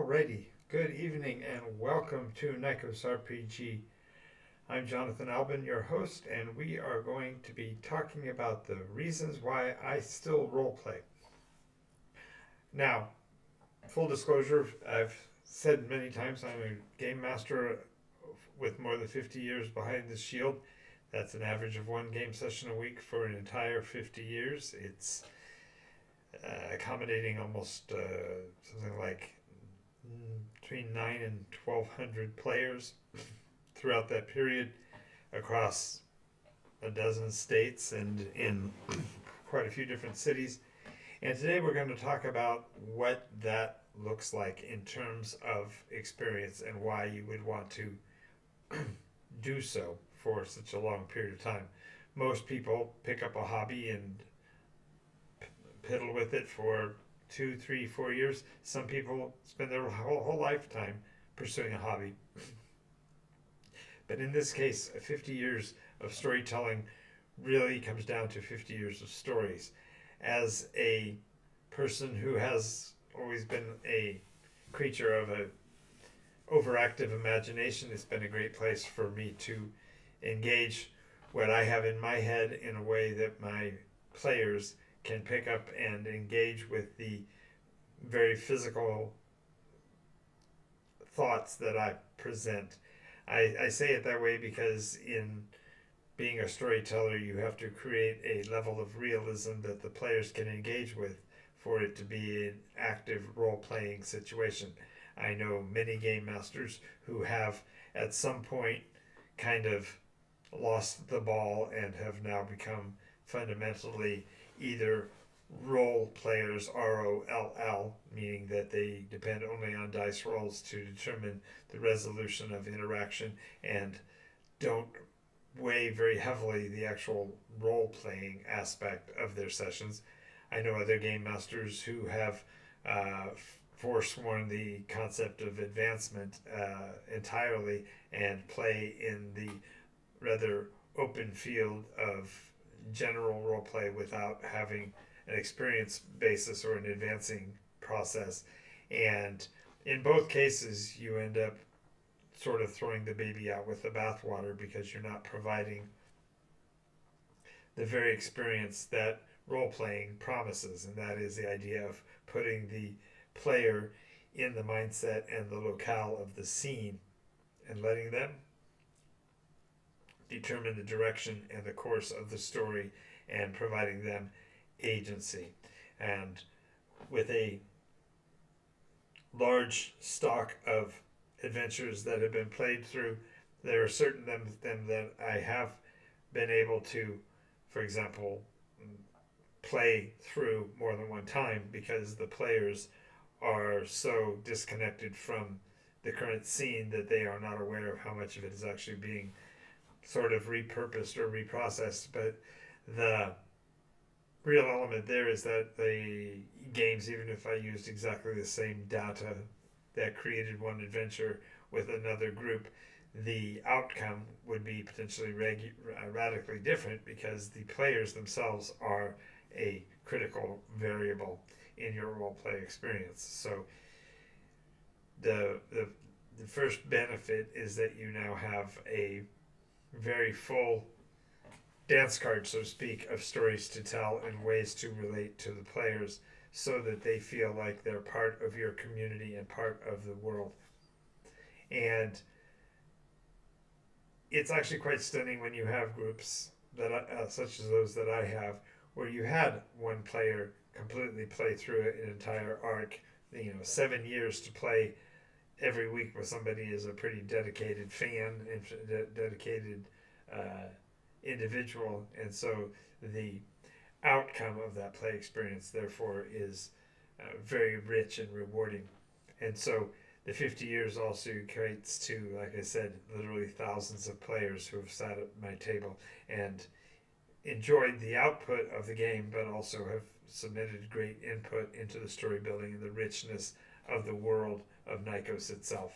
Alrighty, good evening and welcome to Nikos RPG. I'm Jonathan Albin, your host, and we are going to be talking about the reasons why I still roleplay. Now, full disclosure, I've said many times I'm a game master with more than 50 years behind the shield. That's an average of one game session a week for an entire 50 years. It's accommodating almost something like between 9 and 1,200 players throughout that period across a dozen states and in quite a few different cities. And today we're going to talk about what that looks like in terms of experience and why you would want to do so for such a long period of time. Most people pick up a hobby and piddle with it for 2, 3, 4 years. Some people spend their whole lifetime pursuing a hobby. But in this case, 50 years of storytelling really comes down to 50 years of stories. As a person who has always been a creature of an overactive imagination, it's been a great place for me to engage what I have in my head in a way that my players can pick up and engage with the very physical thoughts that I present. I say it that way because in being a storyteller, you have to create a level of realism that the players can engage with for it to be an active role-playing situation. I know many game masters who have at some point kind of lost the ball and have now become fundamentally either role players, ROLL, meaning that they depend only on dice rolls to determine the resolution of interaction and don't weigh very heavily the actual role playing aspect of their sessions. I know other game masters who have forsworn the concept of advancement entirely and play in the rather open field of general role play without having an experience basis or an advancing process. And in both cases, you end up sort of throwing the baby out with the bathwater because you're not providing the very experience that role playing promises, and that is the idea of putting the player in the mindset and the locale of the scene and letting them determine the direction and the course of the story and providing them agency. And with a large stock of adventures that have been played through, there are certain of them that I have been able to, for example, play through more than one time because the players are so disconnected from the current scene that they are not aware of how much of it is actually being sort of repurposed or reprocessed. But the real element there is that the games, even if I used exactly the same data that created one adventure with another group, the outcome would be potentially radically different because the players themselves are a critical variable in your role play experience. So the first benefit is that you now have a very full dance card, so to speak, of stories to tell and ways to relate to the players so that they feel like they're part of your community and part of the world. And it's actually quite stunning when you have groups that such as those that I have, where you had one player completely play through an entire arc. 7 years to play every week with somebody is a pretty dedicated fan and dedicated individual, and so the outcome of that play experience therefore is very rich and rewarding. And so the 50 years also equates to, like I said, literally thousands of players who have sat at my table and enjoyed the output of the game, but also have submitted great input into the story building and the richness of the world of Nikos itself.